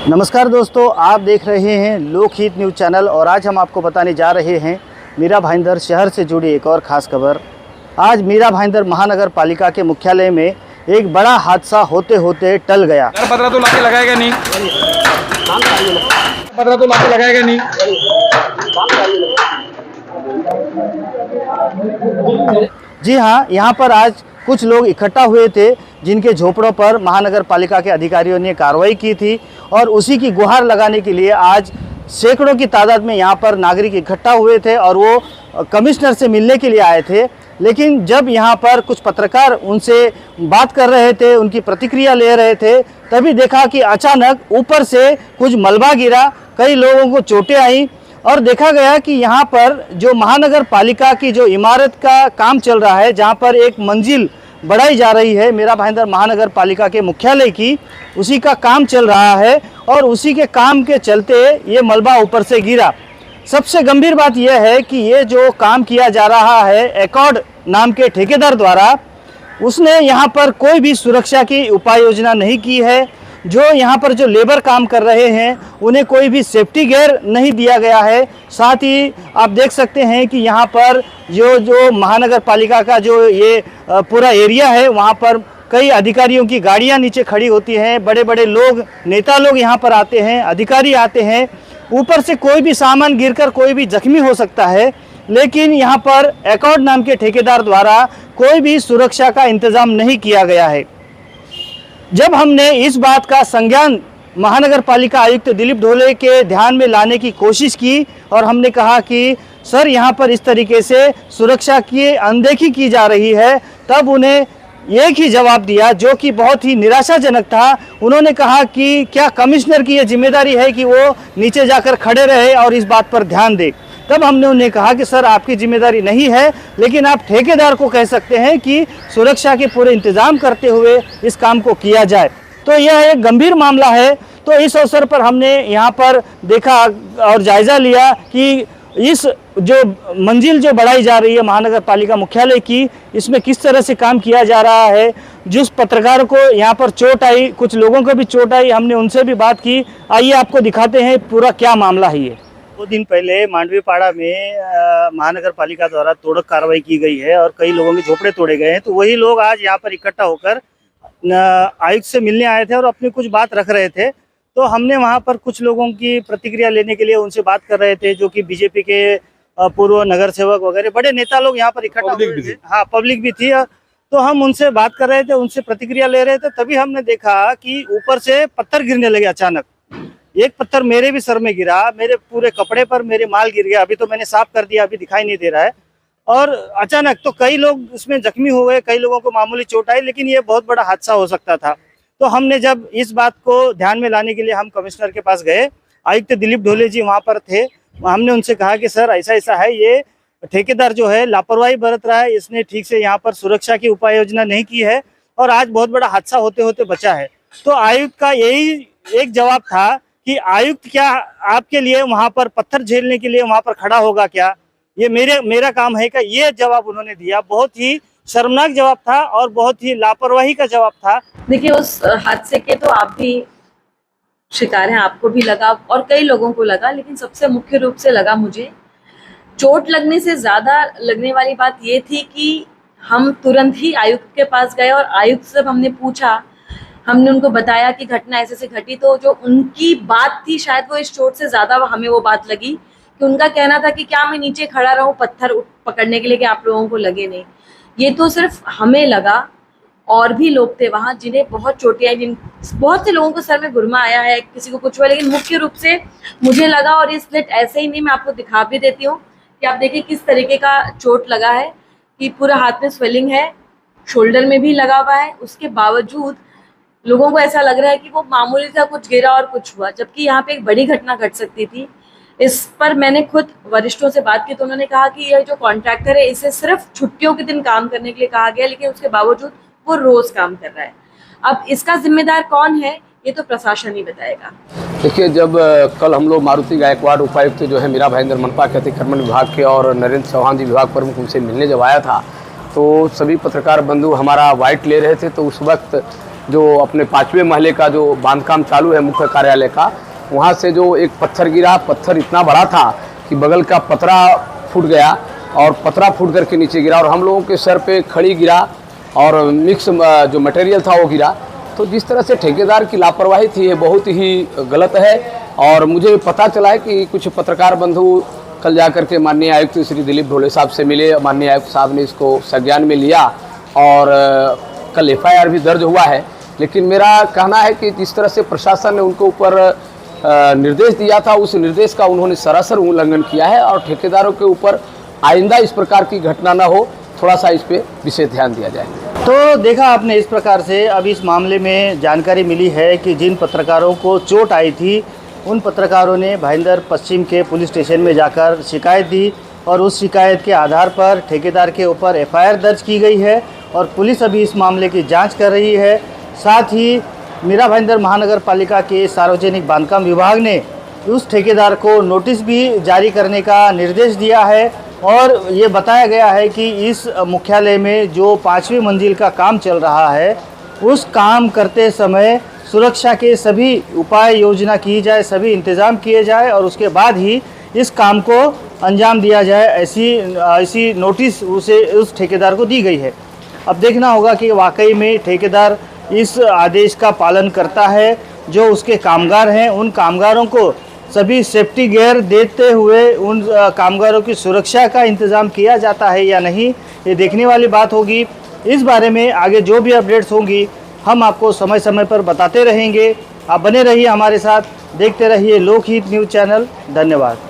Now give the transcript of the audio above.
नमस्कार दोस्तों, आप देख रहे हैं लोकहित न्यूज़ चैनल और आज हम आपको बताने जा रहे हैं मीरा भाईंदर शहर से जुड़ी एक और ख़ास खबर। आज मीरा भाईंदर महानगर पालिका के मुख्यालय में एक बड़ा हादसा होते होते टल गया। पतरा तो लाके लगाएगा नहीं, पतरा तो लाके लगाएगा नहीं। जी हाँ, यहाँ पर आज कुछ लोग इकट्ठा हुए थे जिनके झोपड़ों पर महानगर पालिका के अधिकारियों ने कार्रवाई की थी और उसी की गुहार लगाने के लिए आज सैकड़ों की तादाद में यहाँ पर नागरिक इकट्ठा हुए थे और वो कमिश्नर से मिलने के लिए आए थे। लेकिन जब यहाँ पर कुछ पत्रकार उनसे बात कर रहे थे, उनकी प्रतिक्रिया ले रहे थे, तभी देखा कि अचानक ऊपर से कुछ मलबा गिरा, कई लोगों को चोटें आई और देखा गया कि यहाँ पर जो महानगर पालिका की जो इमारत का काम चल रहा है, जहाँ पर एक मंजिल बढ़ाई जा रही है मीरा भाईंदर महानगर पालिका के मुख्यालय की, उसी का काम चल रहा है और उसी के काम के चलते ये मलबा ऊपर से गिरा। सबसे गंभीर बात यह है कि ये जो काम किया जा रहा है एकॉर्ड नाम के ठेकेदार द्वारा, उसने यहाँ पर कोई भी सुरक्षा की उपाय योजना नहीं की है। जो यहाँ पर जो लेबर काम कर रहे हैं उन्हें कोई भी सेफ्टी गियर नहीं दिया गया है। साथ ही आप देख सकते हैं कि यहाँ पर जो महानगर पालिका का जो ये पूरा एरिया है, वहाँ पर कई अधिकारियों की गाड़ियाँ नीचे खड़ी होती हैं, बड़े बड़े लोग, नेता लोग यहाँ पर आते हैं, अधिकारी आते हैं। ऊपर से कोई भी सामान गिरकर कोई भी जख्मी हो सकता है, लेकिन यहाँ पर एकॉर्ड नाम के ठेकेदार द्वारा कोई भी सुरक्षा का इंतज़ाम नहीं किया गया है। जब हमने इस बात का संज्ञान महानगर पालिका आयुक्त दिलीप ढोले के ध्यान में लाने की कोशिश की और हमने कहा कि सर यहाँ पर इस तरीके से सुरक्षा की अनदेखी की जा रही है, तब उन्हें एक ही जवाब दिया जो कि बहुत ही निराशाजनक था। उन्होंने कहा कि क्या कमिश्नर की ये जिम्मेदारी है कि वो नीचे जाकर खड़े रहे और इस बात पर ध्यान दे। तब हमने उन्हें कहा कि सर आपकी जिम्मेदारी नहीं है, लेकिन आप ठेकेदार को कह सकते हैं कि सुरक्षा के पूरे इंतजाम करते हुए इस काम को किया जाए। तो यह एक गंभीर मामला है। तो इस अवसर पर हमने यहाँ पर देखा और जायज़ा लिया कि इस जो मंजिल जो बढ़ाई जा रही है महानगर पालिका मुख्यालय की, इसमें किस तरह से काम किया जा रहा है। जिस पत्रकार को यहाँ पर चोट आई, कुछ लोगों को भी चोट आई, हमने उनसे भी बात की। आइए आपको दिखाते हैं पूरा क्या मामला है। ये 2 दिन पहले मांडवीपाड़ा में महानगर पालिका द्वारा तोड़क कार्रवाई की गई है और कई लोगों के झोपड़े तोड़े गए हैं। तो वही लोग आज यहाँ पर इकट्ठा होकर आयुक्त से मिलने आए थे और अपनी कुछ बात रख रहे थे। तो हमने वहाँ पर कुछ लोगों की प्रतिक्रिया लेने के लिए उनसे बात कर रहे थे, जो कि बीजेपी के पूर्व नगर सेवक वगैरह बड़े नेता लोग यहाँ पर इकट्ठा हुए थे। हाँ, पब्लिक भी थी। तो हम उनसे बात कर रहे थे, उनसे प्रतिक्रिया ले रहे थे, तभी हमने देखा कि ऊपर से पत्थर गिरने लगे अचानक। एक पत्थर मेरे भी सर में गिरा, मेरे पूरे कपड़े पर मेरे माल गिर गया। अभी तो मैंने साफ कर दिया, अभी दिखाई नहीं दे रहा है। और अचानक तो कई लोग इसमें जख्मी हो गए, कई लोगों को मामूली चोट आई, लेकिन ये बहुत बड़ा हादसा हो सकता था। तो हमने जब इस बात को ध्यान में लाने के लिए हम कमिश्नर के पास गए, आयुक्त दिलीप ढोले जी वहाँ पर थे। हमने उनसे कहा कि सर ऐसा ऐसा है, ये ठेकेदार जो है लापरवाही बरत रहा है, इसने ठीक से यहाँ पर सुरक्षा की उपाय योजना नहीं की है और आज बहुत बड़ा हादसा होते होते बचा है। तो आयुक्त का यही एक जवाब था कि आयुक्त क्या आपके लिए वहाँ पर पत्थर झेलने के लिए वहाँ पर खड़ा होगा क्या, ये मेरा काम है क्या? ये जवाब उन्होंने दिया। बहुत ही शर्मनाक जवाब था और बहुत ही लापरवाही का जवाब था। देखिए, उस हादसे के तो आप भी शिकार हैं, आपको भी लगा और कई लोगों को लगा, लेकिन सबसे मुख्य रूप से लगा मुझे, चोट लगने से ज्यादा लगने वाली बात ये थी कि हम तुरंत ही आयुक्त के पास गए और आयुक्त से हमने पूछा, हमने उनको बताया कि घटना ऐसे से घटी। तो जो उनकी बात थी, शायद वो इस चोट से ज्यादा हमें वो बात लगी कि उनका कहना था कि क्या मैं नीचे खड़ा रहूं पत्थर पकड़ने के लिए कि आप लोगों को लगे नहीं। ये तो सिर्फ हमें लगा, और भी लोग थे वहाँ जिन्हें बहुत चोटें आई, बहुत से लोगों को सर में गुरमा आया है, किसी को कुछ हुआ, लेकिन मुख्य रूप से मुझे लगा। और ये स्लिट ऐसे ही नहीं, मैं आपको दिखा भी देती हूँ कि आप देखिए किस तरीके का चोट लगा है कि पूरा हाथ में स्वेलिंग है, शोल्डर में भी लगा हुआ है। उसके बावजूद लोगों को ऐसा लग रहा है कि वो मामूली सा कुछ गिरा और कुछ हुआ, जबकि यहाँ पे एक बड़ी घटना घट सकती थी। इस पर मैंने खुद वरिष्ठों से बात की तो उन्होंने कहा कि यह जो कॉन्ट्रैक्टर है, इसे सिर्फ छुट्टियों के दिन काम करने के लिए कहा गया, लेकिन उसके बावजूद वो रोज काम कर रहा है। अब इसका जिम्मेदार कौन है, ये तो प्रशासन ही बताएगा। देखिए, जब कल हम लोग मारुति गायकवाड़ उपायुक्त जो है मीरा भाईंदर मनपा के अतिक्रमण विभाग के और नरेंद्र चौहान जी विभाग प्रमुख उनसे मिलने जब आया था, तो सभी पत्रकार बंधु हमारा वाइट ले रहे थे। तो उस वक्त जो अपने 5वें महले का जो बांधकाम चालू है मुख्य कार्यालय का, वहाँ से जो एक पत्थर गिरा, पत्थर इतना बड़ा था कि बगल का पतरा फूट गया और पतरा फूट करके नीचे गिरा और हम लोगों के सर पे खड़ी गिरा और मिक्स जो मटेरियल था वो गिरा। तो जिस तरह से ठेकेदार की लापरवाही थी ये बहुत ही गलत है। और मुझे पता चला है कि कुछ पत्रकार बंधु कल जाकर के माननीय आयुक्त श्री दिलीप ढोले साहब से मिले। माननीय आयुक्त साहब ने इसको संज्ञान में लिया और कल FIR भी दर्ज हुआ है। लेकिन मेरा कहना है कि जिस तरह से प्रशासन ने उनको ऊपर निर्देश दिया था, उस निर्देश का उन्होंने सरासर उल्लंघन किया है और ठेकेदारों के ऊपर आइंदा इस प्रकार की घटना न हो, थोड़ा सा इस पे विशेष ध्यान दिया जाए। तो देखा आपने इस प्रकार से अब इस मामले में जानकारी मिली है कि जिन पत्रकारों को चोट आई थी उन पत्रकारों ने भाईंदर पश्चिम के पुलिस स्टेशन में जाकर शिकायत दी और उस शिकायत के आधार पर ठेकेदार के ऊपर FIR दर्ज की गई है और पुलिस अभी इस मामले की जांच कर रही है। साथ ही मीरा भाईंदर महानगर पालिका के सार्वजनिक बांधकाम विभाग ने उस ठेकेदार को नोटिस भी जारी करने का निर्देश दिया है और ये बताया गया है कि इस मुख्यालय में जो 5वीं मंजिल का काम चल रहा है उस काम करते समय सुरक्षा के सभी उपाय योजना की जाए, सभी इंतज़ाम किए जाए और उसके बाद ही इस काम को अंजाम दिया जाए, ऐसी नोटिस उस ठेकेदार को दी गई है। अब देखना होगा कि वाकई में ठेकेदार इस आदेश का पालन करता है। जो उसके कामगार हैं उन कामगारों को सभी सेफ्टी गियर देते हुए उन कामगारों की सुरक्षा का इंतज़ाम किया जाता है या नहीं, ये देखने वाली बात होगी। इस बारे में आगे जो भी अपडेट्स होंगी हम आपको समय समय पर बताते रहेंगे। आप बने रहिए हमारे साथ, देखते रहिए लोकहित न्यूज़ चैनल। धन्यवाद।